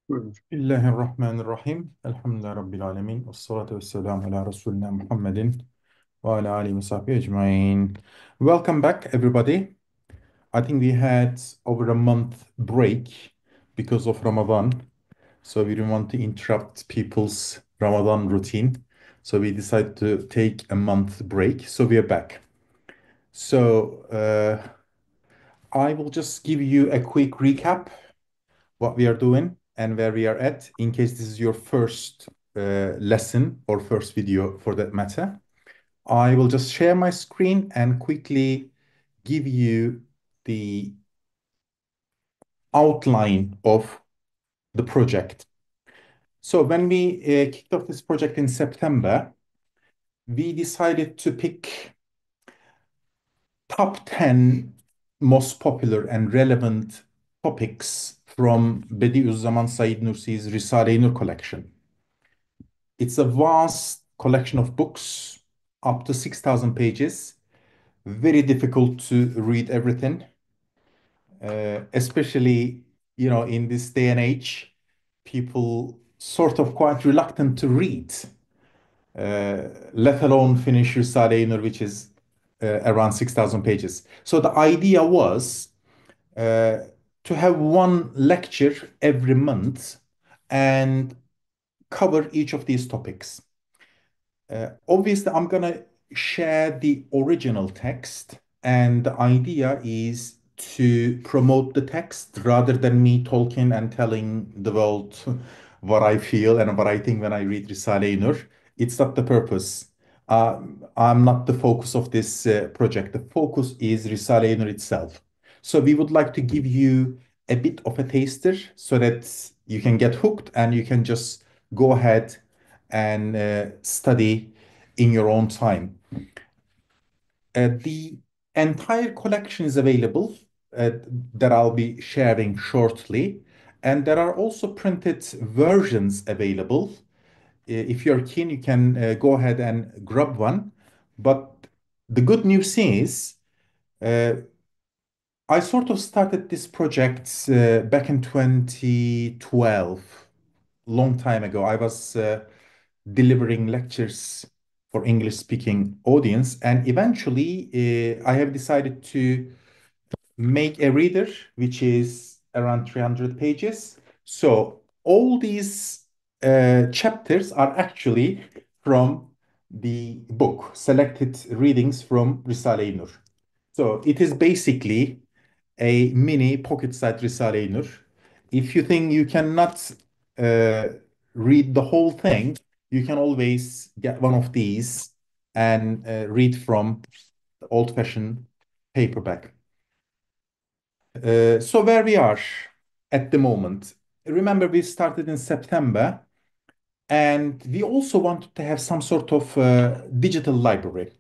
Buyurun. Bismillahirrahmanirrahim. Elhamdülillahi Rabbil alemin. Vessalatu vesselamu ala Resulina Muhammedin ve ala alihi ve sahbihi ecmain. Welcome back, everybody. I think we had over a month break because of Ramadan. So we didn't want to interrupt people's Ramadan routine. So we decided to take a month break. So we are back. So I will just give you a quick recap what we are doing and where we are at in case this is your first lesson or first video for that matter. I will just share my screen and quickly give you the outline of the project. So when we kicked off this project in September, we decided to pick top 10 most popular and relevant topics from Bediüzzaman Said Nursi's Risale-i Nur collection. It's a vast collection of books, up to 6,000 pages. Very difficult to read everything, especially, in this day and age, people sort of quite reluctant to read, let alone finish Risale-i Nur, which is around 6,000 pages. So the idea was uh, to have one lecture every month and cover each of these topics. Obviously, I'm going to share the original text, and the idea is to promote the text rather than me talking and telling the world what I feel and what I think when I read Risale-i Nur. It's not the purpose. I'm not the focus of this project. The focus is Risale-i Nur itself. So we would like to give you a bit of a taster so that you can get hooked and you can just go ahead and study in your own time. The entire collection is available that I'll be sharing shortly. And there are also printed versions available. If you're keen, you can go ahead and grab one. But the good news is, uh, I sort of started this project back in 2012, long time ago. I was delivering lectures for English speaking audience, and eventually I have decided to make a reader which is around 300 pages. So all these chapters are actually from the book, selected readings from Risale-i Nur. So it is basically a mini pocket-sized Risale-i Nur. If you think you cannot uh, read the whole thing, you can always get one of these and read from the old-fashioned paperback. So where we are at the moment. Remember, we started in September, and we also wanted to have some sort of digital library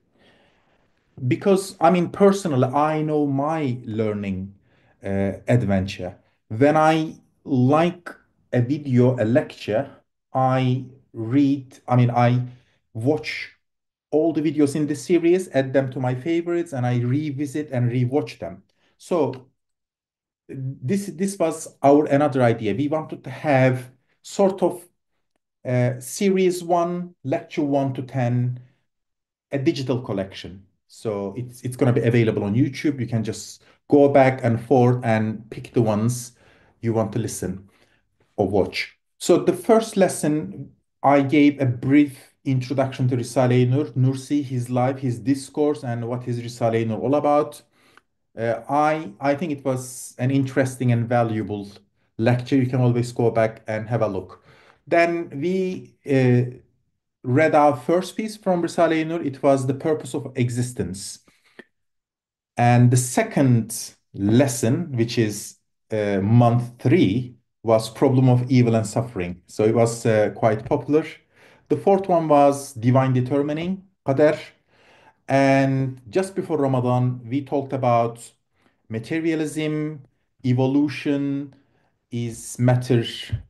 because I mean, personally, I know my learning adventure. When I like a video, a lecture, I watch all the videos in the series, add them to my favorites, and I revisit and rewatch them. So this was our another idea. We wanted to have sort of series one, lecture one to 10, a digital collection. So it's going to be available on YouTube. You can just go back and forth and pick the ones you want to listen or watch. So the first lesson, I gave a brief introduction to Risale-i Nur, Nursi, his life, his discourse, and what is Risale-i Nur all about. I think it was an interesting and valuable lecture. You can always go back and have a look. Then we read our first piece from Risale-i Nur. It was The Purpose of Existence. And the second lesson, which is month three, was Problem of Evil and Suffering. So it was quite popular. The fourth one was Divine Determining, Qadar. And just before Ramadan, we talked about materialism, evolution, is matter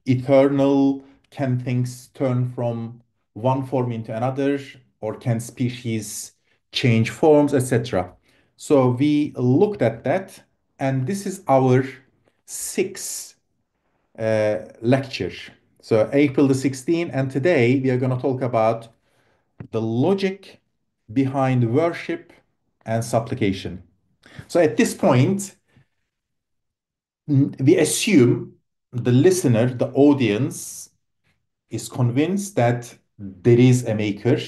eternal? Can things turn from one form into another? Or can species change forms, etc.? So we looked at that, and this is our sixth lecture. So April the 16th, and today we are going to talk about the logic behind worship and supplication. So at this point, we assume the listener, the audience, is convinced that there is a maker.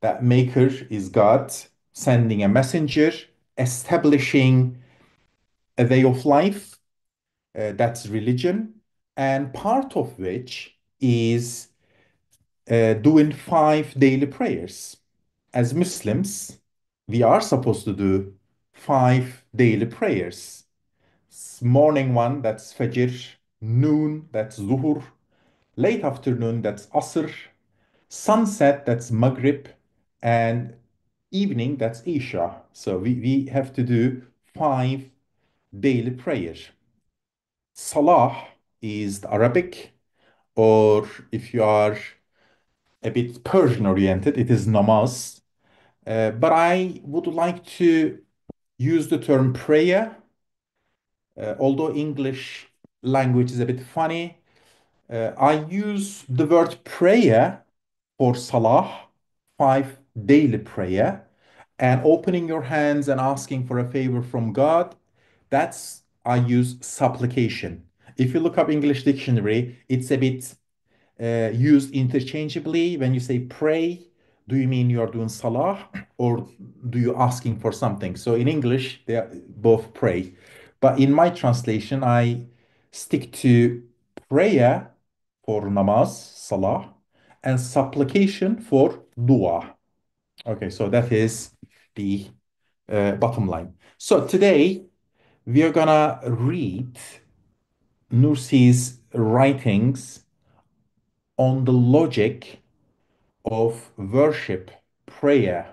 That maker is God sending a messenger, establishing a way of life, that's religion, and part of which is doing five daily prayers. As Muslims, we are supposed to do five daily prayers. Morning one, that's Fajr, noon, that's Zuhur, late afternoon, that's Asr, sunset, that's Maghrib, and evening, that's Isha. So we have to do five daily prayers. Salah is the Arabic, or if you are a bit Persian oriented, it is namaz. But I would like to use the term prayer, although English language is a bit funny. I use the word prayer for salah, five daily prayer, and opening your hands and asking for a favor from God. That's I use supplication. If you look up English dictionary, it's a bit used interchangeably. When you say pray, do you mean you are doing salah or do you asking for something? So in English, they are both pray. But in my translation, I stick to prayer for namaz, salah, and supplication for dua. Okay, so that is the bottom line. So today we are gonna read Nursi's writings on the logic of worship, prayer.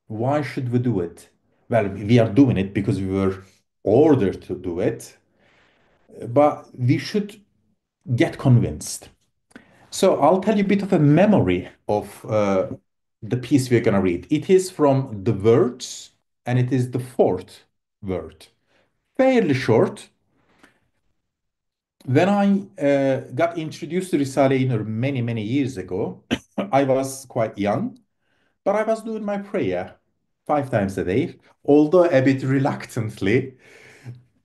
Why should we do it? Well, we are doing it because we were ordered to do it, but we should get convinced. So I'll tell you a bit of a memory of the piece we're going to read. It is from the words, and it is the fourth word. Fairly short. When I got introduced to Risale-i Nur many, many years ago, I was quite young. But I was doing my prayer five times a day, although a bit reluctantly.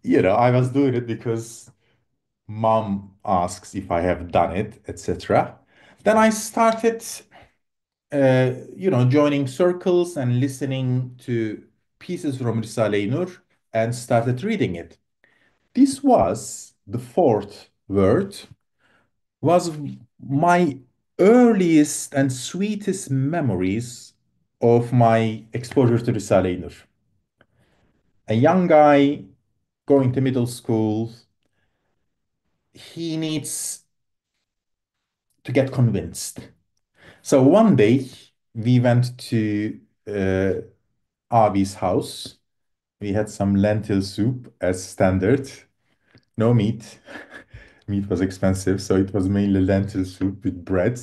I was doing it because mom asks if I have done it, etc. Then I started, joining circles and listening to pieces from Risale-i Nur and started reading it. This was the fourth word, was my earliest and sweetest memories of my exposure to Risale-i Nur. A young guy going to middle school, he needs to get convinced. So one day we went to uh, Abi's house. We had some lentil soup as standard, no meat. Meat was expensive, so it was mainly lentil soup with bread.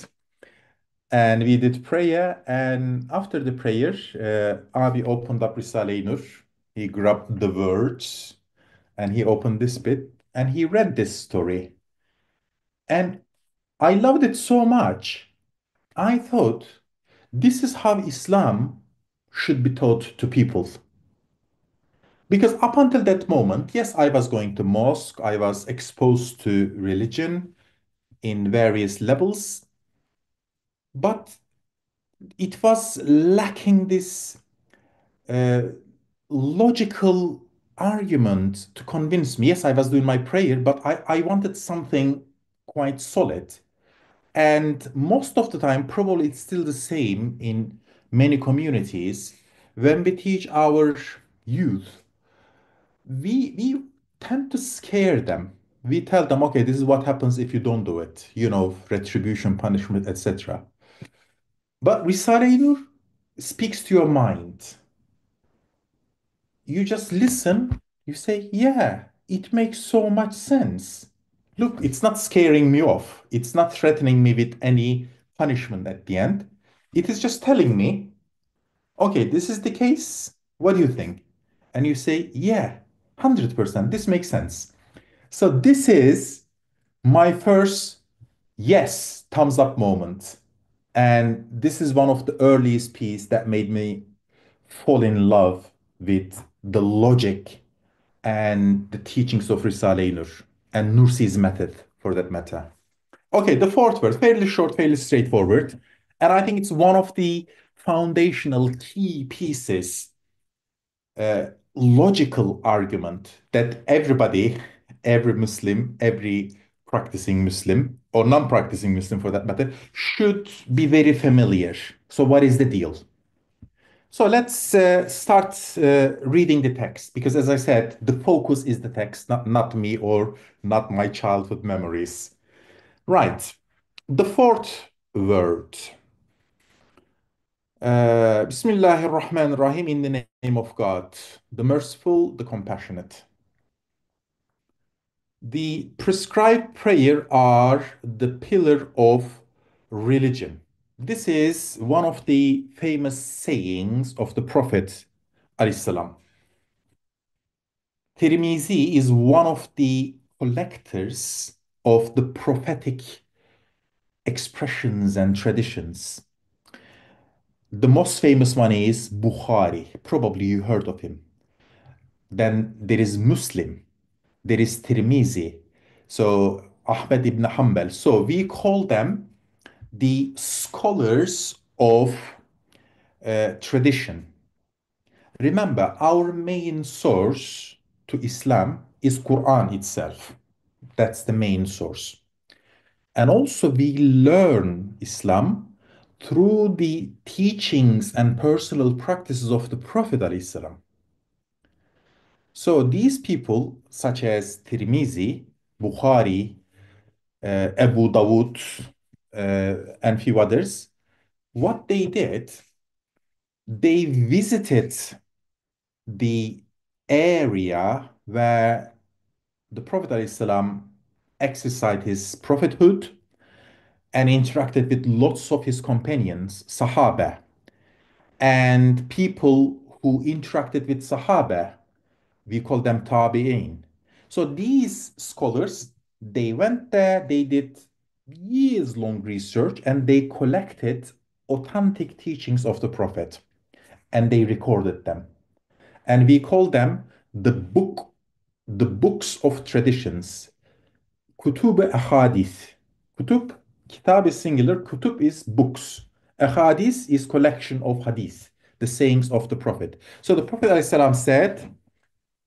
And we did prayer, and after the prayer, Abi opened up Risale-i Nur. He grabbed the words, and he opened this bit, and he read this story. And I loved it so much. I thought this is how Islam should be taught to people. Because up until that moment, yes, I was going to mosque, I was exposed to religion in various levels, but it was lacking this uh, logical argument to convince me. Yes, I was doing my prayer, but I wanted something quite solid. And most of the time, probably it's still the same in many communities. When we teach our youth, we tend to scare them. We tell them, okay, this is what happens if you don't do it, retribution, punishment, etc. But Risale-i Nur speaks to your mind. You just listen, you say, yeah, it makes so much sense. Look, it's not scaring me off. It's not threatening me with any punishment at the end. It is just telling me, okay, this is the case. What do you think? And you say, yeah, 100%, this makes sense. So this is My first yes, thumbs up moment. And this is one of the earliest pieces that made me fall in love with the logic and the teachings of Risale-i Nur and Nursi's method for that matter. Okay, the fourth verse, fairly short, fairly straightforward. And I think it's one of the foundational key pieces, logical argument that everybody, every Muslim, every practicing Muslim, or non-practicing Muslim for that matter, should be very familiar. So what is the deal? So let's start reading the text because, as I said, the focus is the text, not me or not my childhood memories. Right. The fourth word. Bismillahirrahmanirrahim, in the name of God, the merciful, the compassionate. The prescribed prayer are the pillar of religion. This is one of the famous sayings of the Prophet ﷺ. Tirmizi is one of the collectors of the prophetic expressions and traditions. The most famous one is Bukhari. Probably you heard of him. Then there is Muslim. There is Tirmizi. So Ahmed ibn Hanbal. So we call them the scholars of tradition. Remember, our main source to Islam is Quran itself. That's the main source. And also we learn Islam through the teachings and personal practices of the Prophet ﷺ. So these people, such as Tirmizi, Bukhari, Abu Dawud, and few others, what they did, they visited the area where the Prophet ﷺ exercised his prophethood and interacted with lots of his companions, Sahaba, and people who interacted with Sahaba. We call them Tabi'in. So these scholars, they went there, they did years long research, and they collected authentic teachings of the Prophet and they recorded them. And we call them the books of traditions. Kutub ahadith. Kutub, kitab is singular, kutub is books. Ahadith is collection of hadith, the sayings of the Prophet. So the Prophet ﷺ said,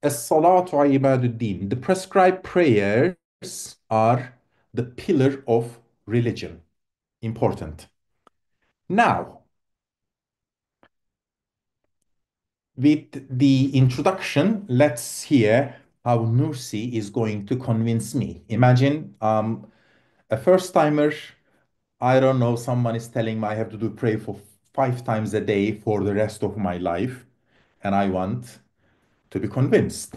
As-salatu ibaduddin. The prescribed prayers are the pillar of religion. Important. Now, with the introduction, let's hear how Nursi is going to convince me. Imagine a first timer, I don't know, someone is telling me I have to do pray for 5 times a day for the rest of my life, and I want to be convinced.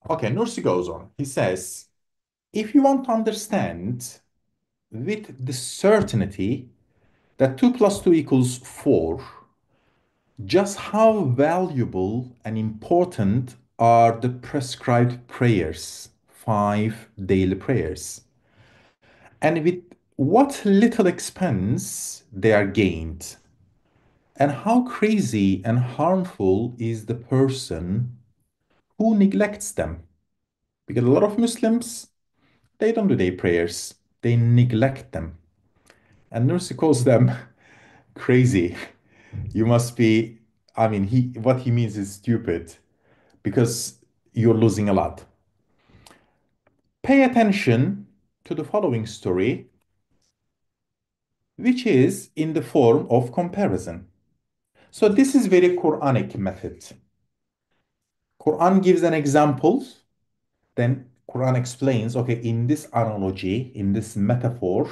Okay, Nursi goes on. He says, if you want to understand with the certainty that 2 plus 2 equals 4, just how valuable and important are the prescribed prayers, 5 daily prayers, and with what little expense they are gained, and how crazy and harmful is the person who neglects them. Because a lot of Muslims, they don't do their prayers, they neglect them. And Nursi calls them crazy. You must be, I mean, what he means is stupid because you're losing a lot. Pay attention to the following story, which is in the form of comparison. So this is very Quranic method. Quran gives an example, then Quran explains, okay, in this analogy, in this metaphor,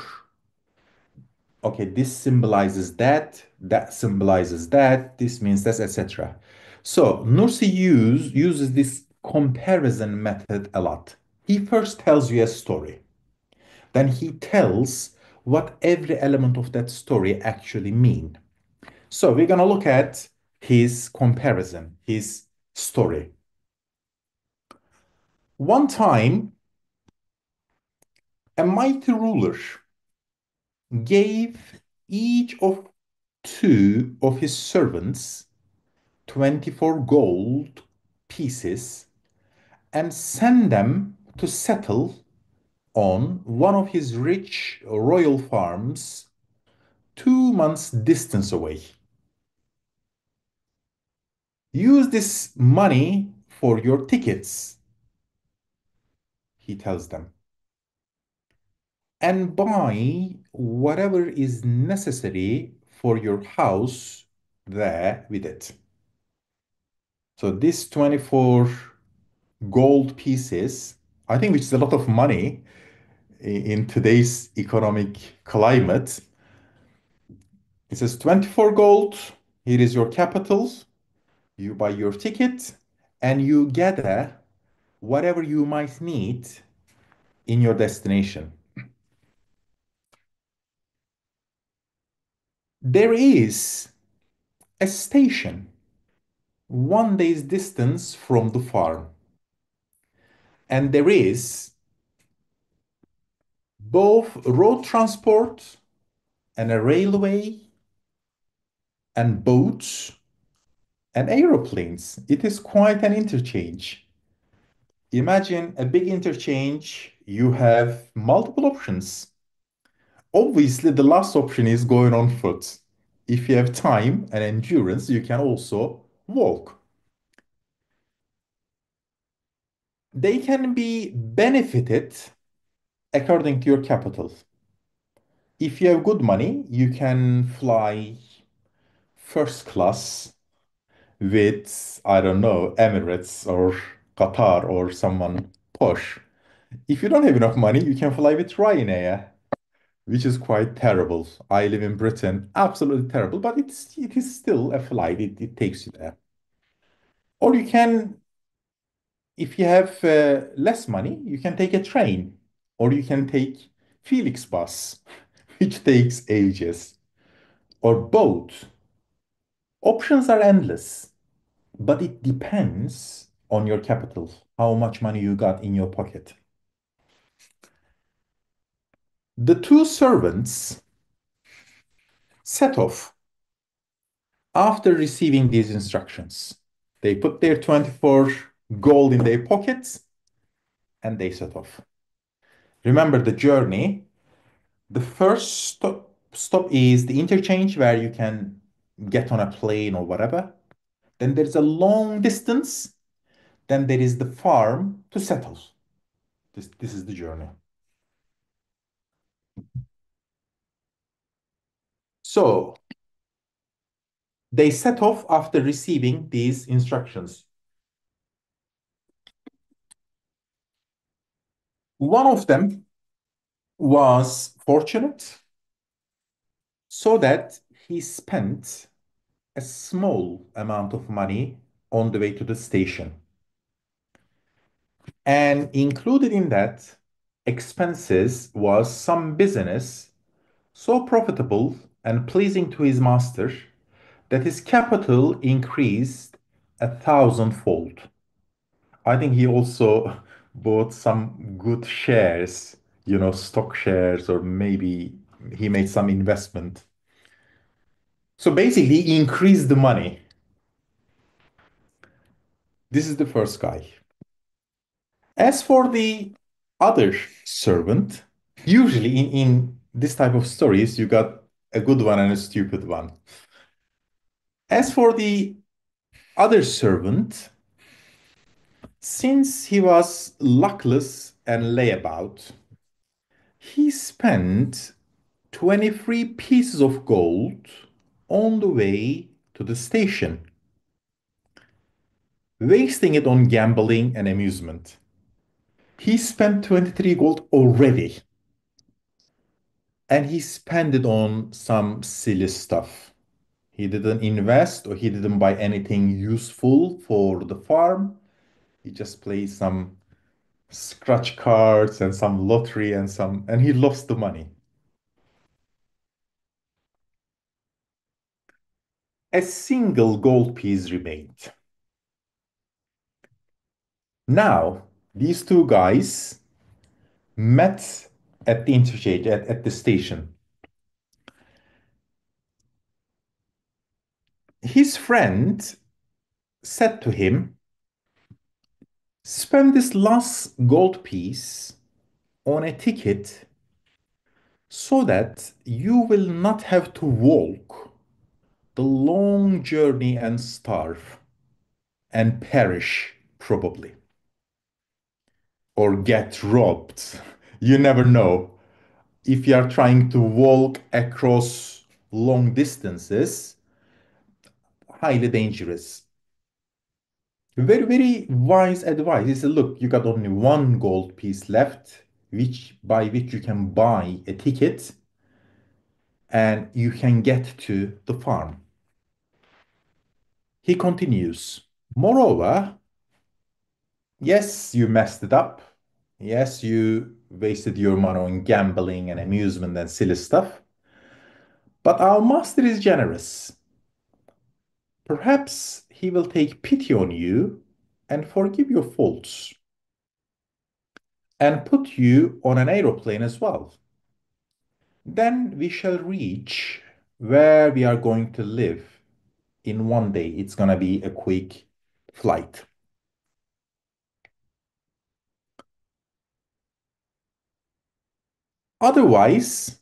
okay, this symbolizes that, that symbolizes that, this means this, etc. So Nursi uses this comparison method a lot. He first tells you a story. Then he tells what every element of that story actually mean. So we're gonna look at his comparison, his story. One time, A mighty ruler gave each of two of his servants 24 gold pieces and sent them to settle on one of his rich royal farms 2 months' distance away. Use this money for your tickets, he tells them, and buy whatever is necessary for your house there with it. So this 24 gold pieces, I think, which is a lot of money in today's economic climate. It says 24 gold, here is your capital, you buy your ticket, and you gather whatever you might need in your destination. There is a station 1 day's distance from the farm, and there is both road transport and a railway and boats and aeroplanes. It is quite an interchange. Imagine a big interchange, you have multiple options. Obviously, the last option is going on foot. If you have time and endurance, you can also walk. They can be benefited according to your capital. If you have good money, you can fly first class with, I don't know, Emirates or Qatar or someone posh. If you don't have enough money, you can fly with Ryanair, which is quite terrible. I live in Britain, absolutely terrible, but it is still a flight. It takes you there. Or you can, if you have less money, you can take a train, or you can take Felix bus, which takes ages, or boat. Options are endless, but it depends on your capital, how much money you got in your pocket. The two servants set off after receiving these instructions. They put their 24 gold in their pockets and they set off. Remember the journey. The first stop is the interchange where you can get on a plane or whatever. Then there's a long distance. Then there is the farm to settle. This is the journey. So they set off after receiving these instructions. One of them was fortunate so that he spent a small amount of money on the way to the station. And included in that expenses was some business so profitable and pleasing to his master that his capital increased 1,000-fold. I think he also bought some good shares, stock shares, or maybe he made some investment. So basically, he increased the money. This is the first guy. As for the other servant, usually in this type of stories, you got a good one and a stupid one. As for the other servant, since he was luckless and layabout, he spent 23 pieces of gold on the way to the station, wasting it on gambling and amusement. He spent 23 gold already, and he spent it on some silly stuff. He didn't invest or he didn't buy anything useful for the farm. He just played some scratch cards and some lottery and he lost the money. A single gold piece remained. Now, these two guys met at the interchange, at the station. His friend said to him, spend this last gold piece on a ticket so that you will not have to walk the long journey and starve and perish, probably, or get robbed. You never know. If you are trying to walk across long distances, highly dangerous. Very, very wise advice. He said, look, you got only one gold piece left, which by which you can buy a ticket and you can get to the farm. He continues, moreover, yes, you messed it up. Yes, you wasted your money on gambling and amusement and silly stuff. But our master is generous. Perhaps he will take pity on you and forgive your faults and put you on an aeroplane as well. Then we shall reach where we are going to live in one day. It's going to be a quick flight. Otherwise,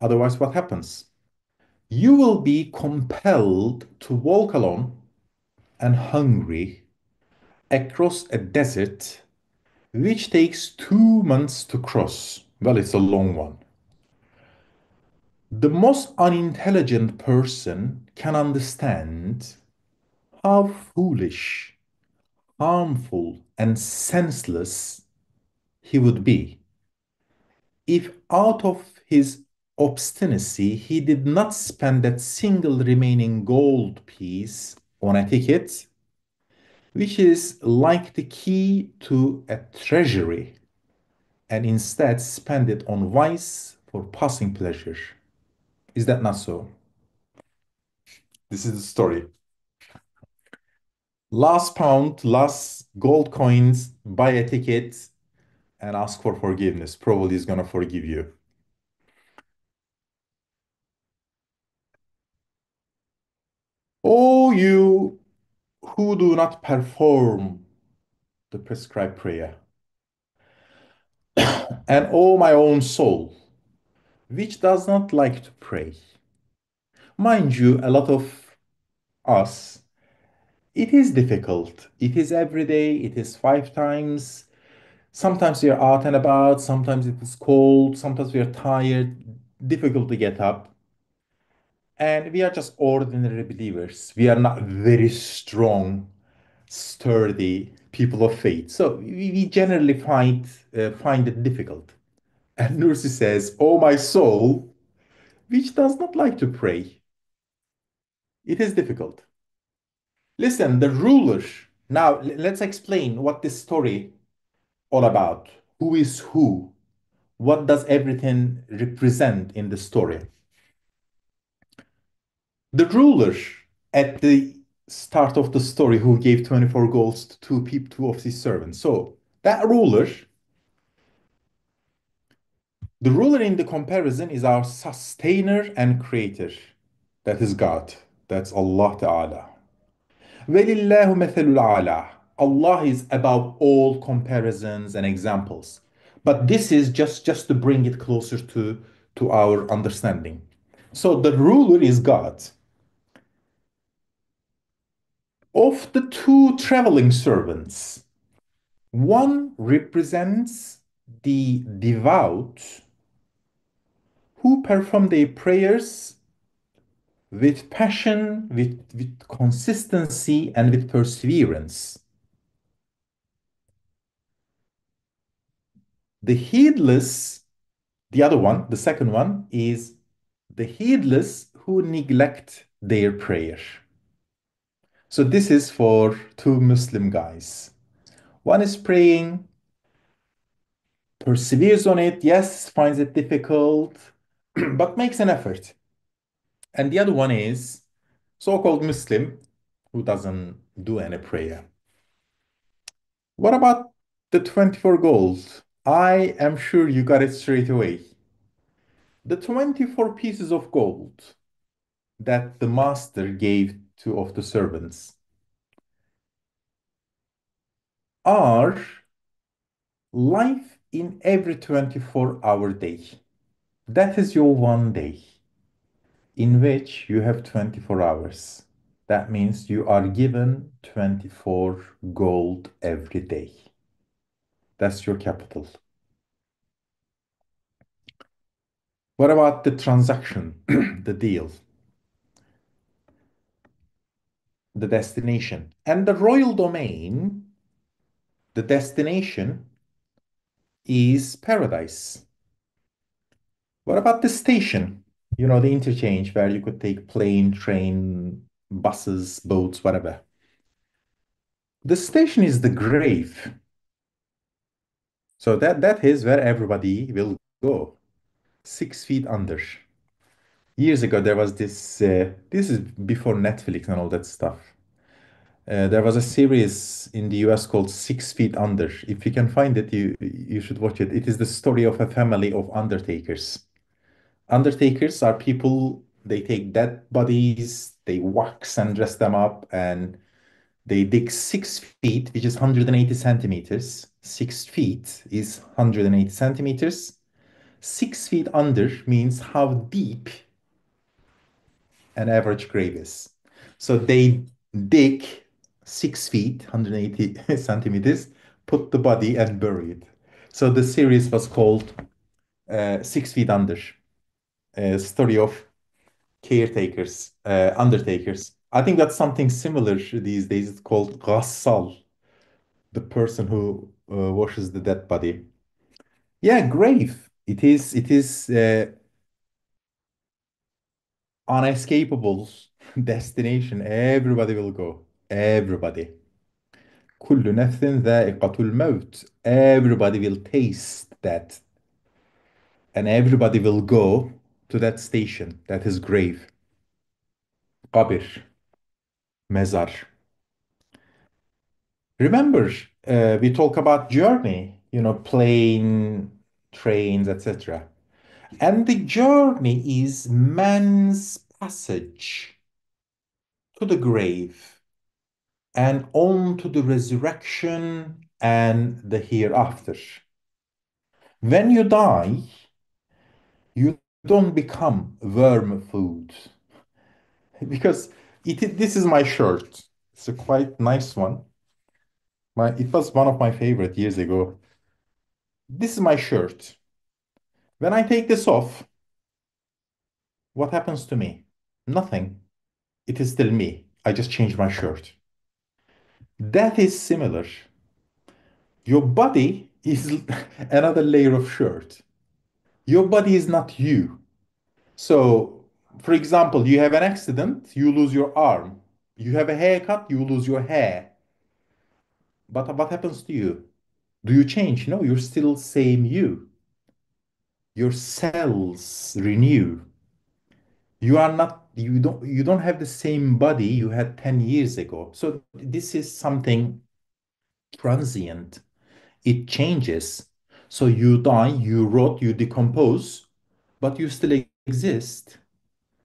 otherwise what happens? You will be compelled to walk alone and hungry across a desert which takes 2 months to cross. Well, it's a long one. The most unintelligent person can understand how foolish, harmful, and senseless he would be if, out of his obstinacy, he did not spend that single remaining gold piece on a ticket, which is like the key to a treasury, and instead spend it on vice for passing pleasure. Is that not so? This is the story. Last pound, last gold coins, buy a ticket and ask for forgiveness. Probably is going to forgive you. Oh, you who do not perform the prescribed prayer, and oh, my own soul, which does not like to pray. Mind you, a lot of us, it is difficult. It is every day, it is 5 times. Sometimes we are out and about, sometimes it is cold, sometimes we are tired, difficult to get up. And we are just ordinary believers. We are not very strong, sturdy people of faith. So we generally find it difficult. And Nursi says, oh, my soul, which does not like to pray. It is difficult. Listen, the ruler. Now, let's explain what this story all about. Who is who? What does everything represent in the story? The ruler at the start of the story who gave 24 golds to two of his servants. So that ruler, the ruler in the comparison is our sustainer and creator. That is God. That's Allah Ta'ala. وَلِلَّهُ مَثَلُ الْأَعْلَى. Allah is above all comparisons and examples. But this is just to bring it closer to our understanding. So the ruler is God. Of the two traveling servants, one represents the devout who perform their prayers with passion, with consistency, and with perseverance. The heedless, the other one, the second one, is the heedless who neglect their prayer. So this is for two Muslim guys. One is praying, perseveres on it, yes, finds it difficult, but makes an effort. And the other one is so-called Muslim who doesn't do any prayer. What about the 24 goals? I am sure you got it straight away. The 24 pieces of gold that the master gave to of the servants are life in every 24-hour day. That is your one day in which you have 24 hours. That means you are given 24 gold every day. That's your capital. What about the transaction, the deal, the destination? And the royal domain, the destination is paradise. What about the station? You know, the interchange where you could take plane, train, buses, boats, whatever. The station is the grave. So that is where everybody will go. 6 feet under. Years ago, there was this is before Netflix and all that stuff. There was a series in the US called 6 Feet Under. If you can find it, you should watch it. It is the story of a family of undertakers. Undertakers are people, they take dead bodies, they wax and dress them up, and they dig 6 feet, which is 180 centimeters. 6 feet is 180 centimeters. 6 feet under means how deep an average grave is. So they dig 6 feet, 180 centimeters, put the body and bury it. So the series was called 6 Feet Under, a story of caretakers, undertakers. I think that's something similar these days. It's called ghassal, the person who washes the dead body. Yeah, grave. It is unescapable destination. Everybody will go. Everybody. كل نفس ذائقة الموت. Everybody will taste that, and everybody will go to that station. That is grave. قبر. Mezar. Remember, we talk about journey, plane, trains, etc. And the journey is man's passage to the grave and on to the resurrection and the hereafter. When you die, you don't become worm food because this is my shirt. It's a quite nice one. It was one of my favorite years ago. This is my shirt. When I take this off, what happens to me? Nothing. It is still me. I just changed my shirt. That is similar. Your body is another layer of shirt. Your body is not you. So, for example, you have an accident, you lose your arm. You have a haircut, you lose your hair. But what happens to you? Do you change? No, you're still same you. Your cells renew. You don't have the same body you had 10 years ago. So this is something transient. It changes. So you die, you rot, you decompose, but you still exist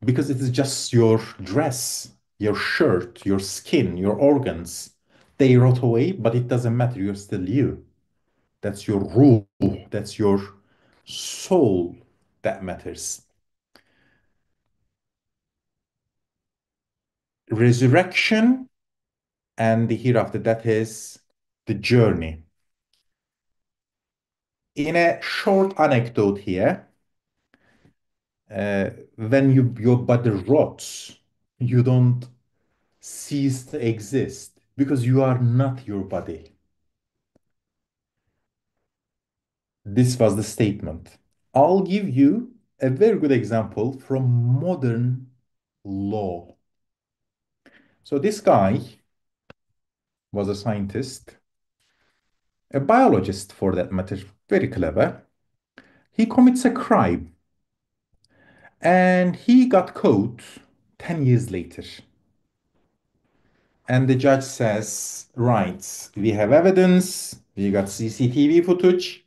because it is just your dress, your shirt, your skin, your organs. They rot away, but it doesn't matter. You're still you. That's your ruh. That's your soul that matters. Resurrection and the hereafter, that is the journey. In a short anecdote here, when your body rots, you don't cease to exist because you are not your body. This was the statement. I'll give you a very good example from modern law. So this guy was a scientist, a biologist for that matter, very clever. He commits a crime and he got caught 10 years later. And the judge says, right, we have evidence, we got CCTV footage,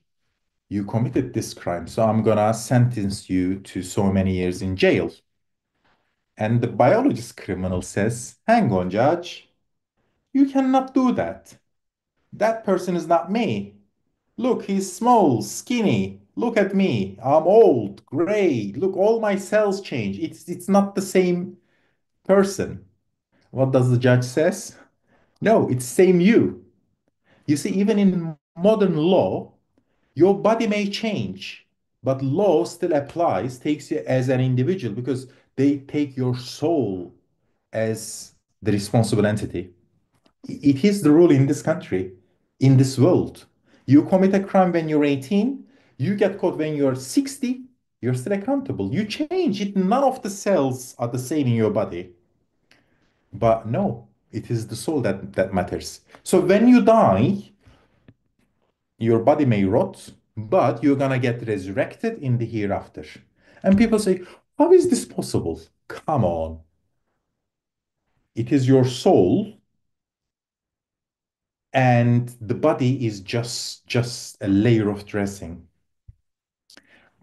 You committed this crime, so I'm gonna sentence you to so many years in jail. And the biologist criminal says, hang on, judge, you cannot do that. That person is not me. Look, he's small, skinny. Look at me. I'm old, gray. Look, all my cells change. It's not the same person. What does the judge says? No, it's same you. You see, even in modern law, your body may change, but law still applies, takes you as an individual because they take your soul as the responsible entity. It is the rule in this country, in this world. You commit a crime when you're 18, you get caught when you're 60, you're still accountable. You change it. None of the cells are the same in your body. But no, it is the soul that matters. So when you die, your body may rot, but you're gonna get resurrected in the hereafter. And people say, how is this possible? Come on. It is your soul and the body is just a layer of dressing.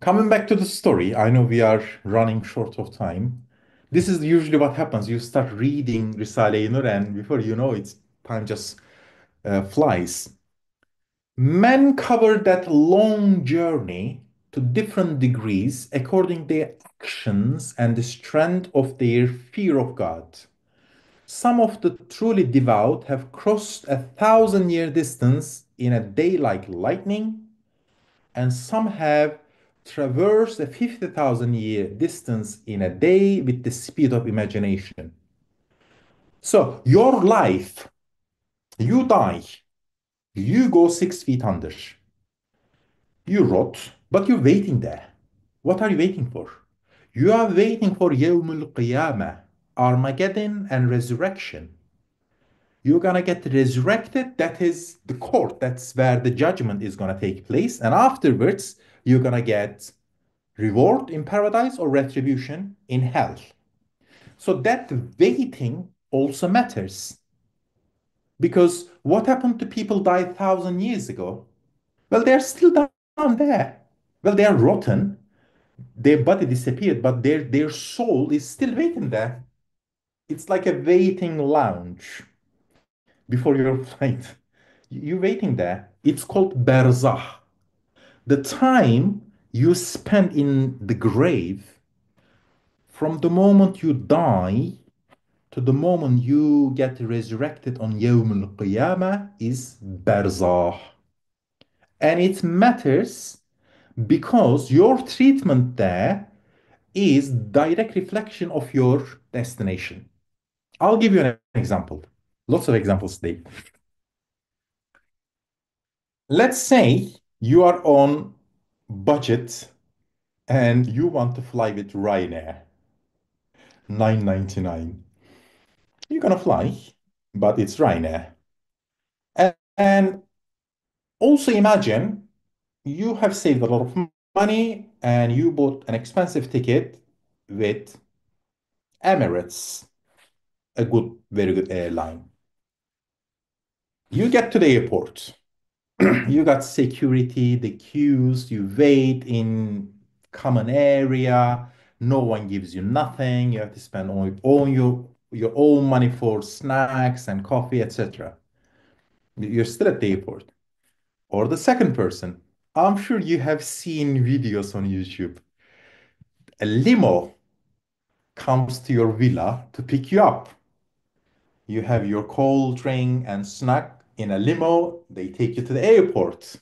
Coming back to the story, I know we are running short of time. This is usually what happens. You start reading Risale-i Nur, and before you know it, time just flies. Men cover that long journey to different degrees according to their actions and the strength of their fear of God. Some of the truly devout have crossed 1,000-year distance in a day like lightning, and some have traversed a 50,000-year distance in a day with the speed of imagination. So, your life, you die, you go 6 feet under, you rot, but you're waiting there. What are you waiting for? You are waiting for Yawmul Qiyamah, Armageddon, and resurrection. You're gonna get resurrected. That is the court. That's where the judgment is gonna take place. And afterwards, you're gonna get reward in paradise or retribution in hell. So that waiting also matters. Because what happened to people died 1,000 years ago? Well, they're still down there. Well, they are rotten. Their body disappeared, but their soul is still waiting there. It's like a waiting lounge before your flight. You're waiting there. It's called barzakh. The time you spend in the grave from the moment you die to the moment you get resurrected on Yawm al-Qiyamah is barzakh. And it matters because your treatment there is direct reflection of your destination. I'll give you an example. Lots of examples today. Let's say you are on budget and you want to fly with Ryanair, 999. You're gonna fly, but it's Ryanair. And also imagine you have saved a lot of money and you bought an expensive ticket with Emirates, a good, very good airline. You get to the airport. You got security, the queues, you wait in common area, no one gives you nothing, you have to spend all your own money for snacks and coffee, etc. You're still at the airport. Or the second person, I'm sure you have seen videos on YouTube. A limo comes to your villa to pick you up. You have your cold drink and snack in a limo, they take you to the airport.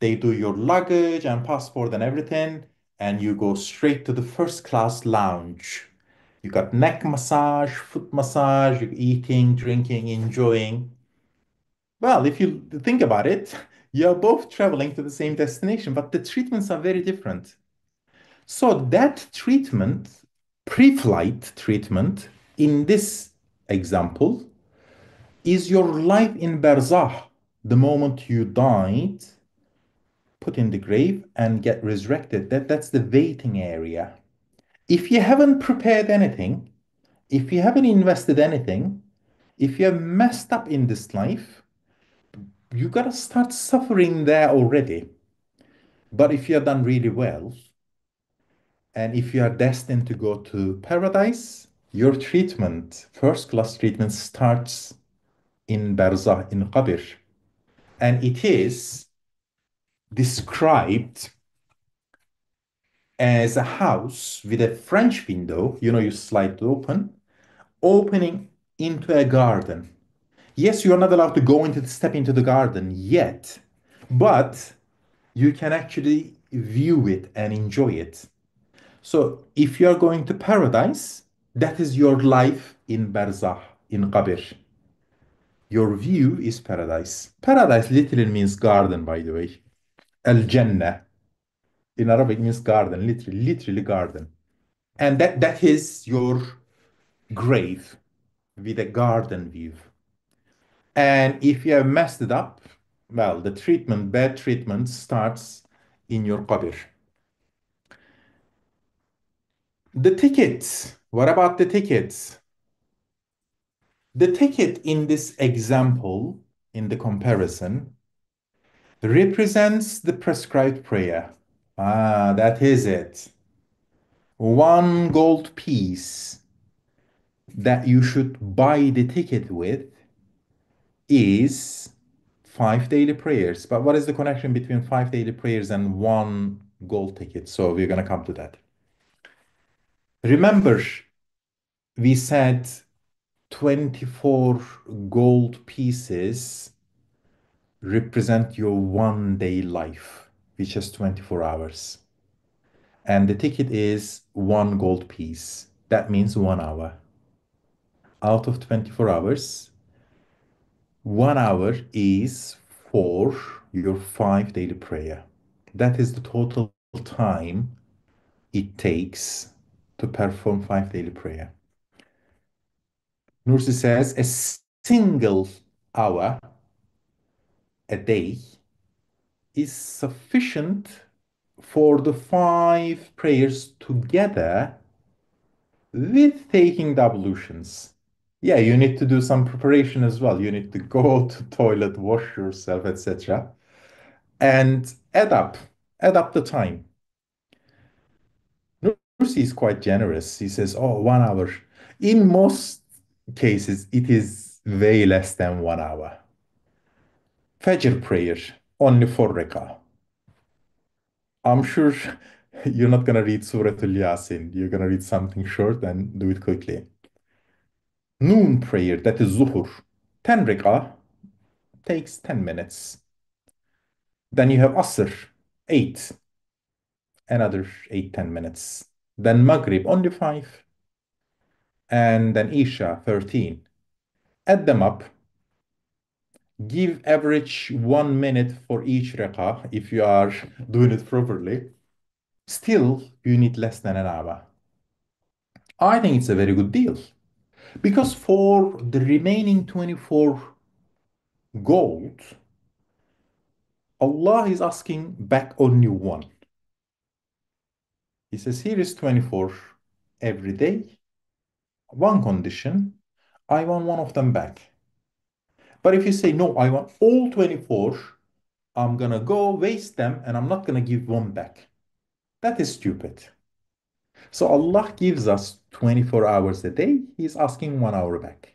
They do your luggage and passport and everything, and you go straight to the first class lounge. You got neck massage, foot massage, you're eating, drinking, enjoying. Well, if you think about it, you're both traveling to the same destination, but the treatments are very different. So that treatment, pre-flight treatment, in this example, is your life in barzakh, the moment you died put in the grave and get resurrected. That's the waiting area. If you haven't prepared anything, if you haven't invested anything, if you have messed up in this life, you gotta start suffering there already. But if you have done really well, and if you are destined to go to paradise, your treatment, first class treatment, starts in Barzah, in Qabr. And it is described as a house with a French window, you slide it open, opening into a garden. Yes, you're not allowed to step into the garden yet, but you can actually view it and enjoy it. So if you are going to paradise, that is your life in Barzah, in Qabr. Your view is paradise. Paradise literally means garden, by the way. Al Jannah in Arabic means garden, literally garden. And that is your grave with a garden view. And if you have messed it up, well, bad treatment starts in your qabr. The tickets. What about the tickets? The ticket in this example, in the comparison, represents the prescribed prayer. Ah, that is it. One gold piece that you should buy the ticket with is five daily prayers. But what is the connection between five daily prayers and one gold ticket? So we're going to come to that. Remember, we said 24 gold pieces represent your one day life, which is 24 hours. And the ticket is one gold piece. That means 1 hour. Out of 24 hours, 1 hour is for your five daily prayer. That is the total time it takes to perform five daily prayer. Nursi says a single hour a day is sufficient for the five prayers together with taking the ablutions. Yeah, you need to do some preparation as well. You need to go to toilet, wash yourself, etc. And add up the time. Nursi is quite generous. He says, oh, 1 hour. In most cases, it is way less than 1 hour. Fajr prayer, only 4 rak'ah. I'm sure you're not going to read Surah Al-Yasin. You're going to read something short and do it quickly. Noon prayer, that is Zuhur. 10 rak'ah takes 10 minutes. Then you have Asr, 8. Another 8, 10 minutes. Then Maghrib, only 5. And then Isha, 13. Add them up. Give average 1 minute for each rak'ah if you are doing it properly. Still, you need less than an hour. I think it's a very good deal because for the remaining 24 gold, Allah is asking back only one. He says, here is 24 every day. One condition, I want one of them back. But if you say, no, I want all 24, I'm gonna go waste them and I'm not gonna give one back. That is stupid. So Allah gives us 24 hours a day. He's asking 1 hour back.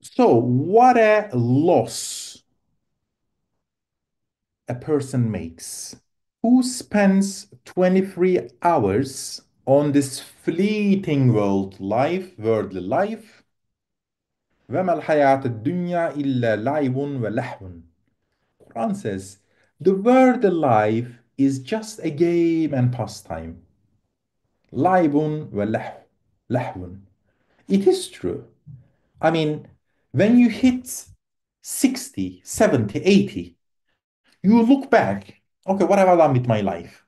So what a loss a person makes who spends 23 hours on this fleeting worldly life. وَمَا الْحَيَاةُ الدُّنْيَا إِلَّا لَعِبٌ وَلَهْوٌ. Quran says, the world life is just a game and pastime. لَعِبٌ وَلَهْوٌ. It is true. I mean, when you hit 60, 70, 80, you look back, okay, what have I done with my life?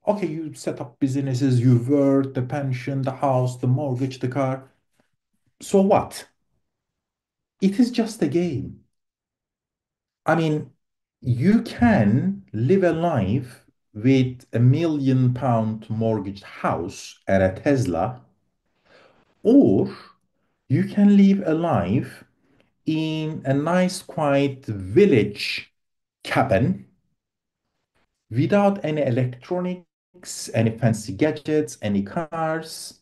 Okay, you set up businesses, you work, the pension, the house, the mortgage, the car. So what? It is just a game. I mean, you can live a life with £1 million mortgaged house and a Tesla, or you can live a life in a nice, quiet village cabin without any electronics, any fancy gadgets, any cars.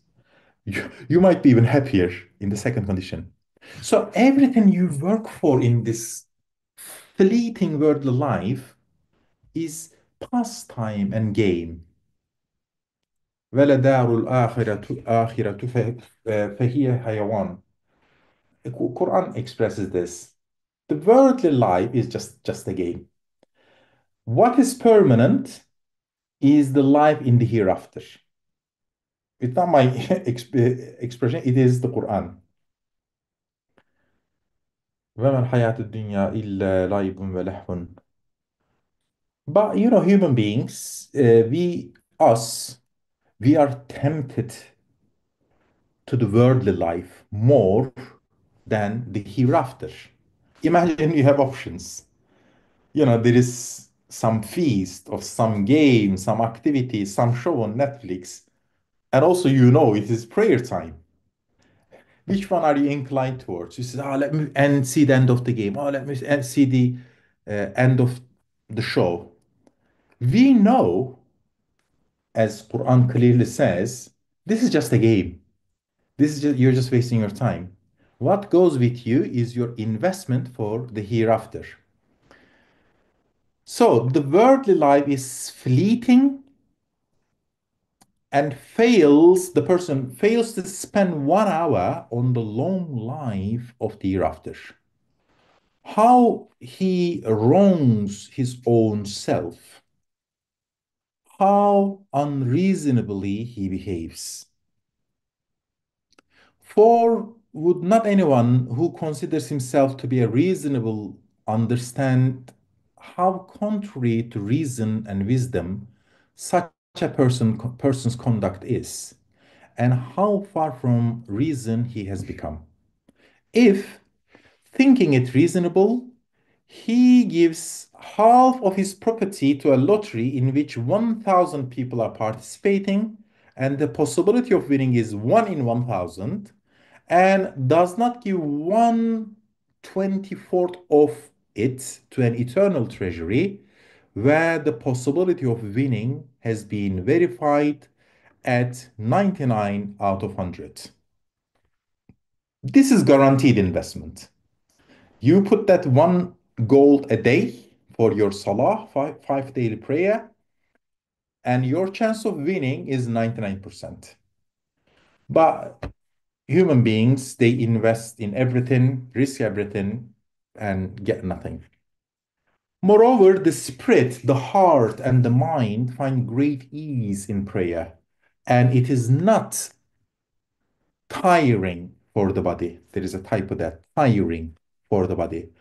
You might be even happier in the second condition. So everything you work for in this fleeting worldly life is pastime and game. وَلَدَارُ الْآخِرَةُ آخِرَةُ فَهِيَ حَيَوَانٌ. The Quran expresses this. The worldly life is just a game. What is permanent is the life in the hereafter. It's not my expression, it is the Quran. وَمَا الْحَيَاةُ الدُّنْيَا إِلَّا لَعِبٌ وَلَهْوٌ. But human beings, we are tempted to the worldly life more than the hereafter. Imagine you have options. There is some feast or some game, some activity, some show on Netflix, and also it is prayer time. Which one are you inclined towards? You say, oh, let me and see the end of the game. Oh, let me and see the end of the show. We know, as Quran clearly says, this is just a game. You're just wasting your time. What goes with you is your investment for the hereafter. So the worldly life is fleeting and the person fails to spend 1 hour on the long life of the hereafter. How he wrongs his own self, how unreasonably he behaves. For would not anyone who considers himself to be a reasonable understand how contrary to reason and wisdom such a person's conduct is, and how far from reason he has become? If, thinking it reasonable, he gives half of his property to a lottery in which 1,000 people are participating, and the possibility of winning is 1 in 1,000, and does not give 1/24th of it to an eternal treasury, where the possibility of winning has been verified at 99 out of 100. This is guaranteed investment. You put that one gold a day for your salah, five daily prayer, and your chance of winning is 99%. But human beings, they invest in everything, risk everything, and get nothing. Moreover, the spirit, the heart, and the mind find great ease in prayer, and it is not tiring for the body. There is a type of that, tiring for the body.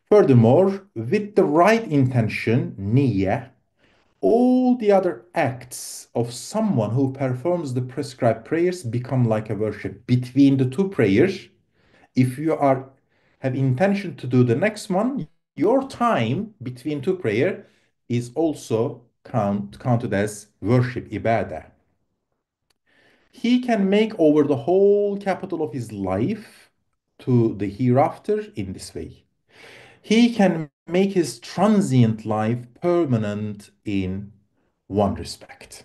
Furthermore, with the right intention, niyyah, all the other acts of someone who performs the prescribed prayers become like a worship. Between the two prayers, if you have intention to do the next one, your time between two prayer is also counted as worship, ibadah. He can make over the whole capital of his life to the hereafter in this way. He can make his transient life permanent in one respect.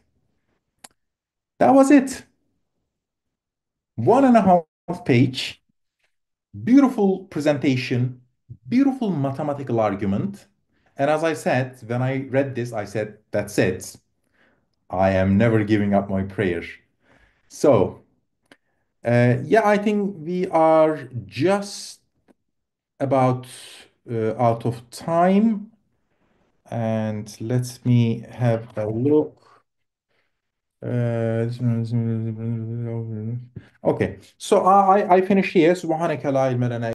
That was it. 1.5 page, beautiful presentation, beautiful mathematical argument. And as I said, when I read this, I said, that's it. I am never giving up my prayer. So, yeah, I think we are just about out of time. And let me have a look. Okay, so I finish here. سبحانك لا علم لنا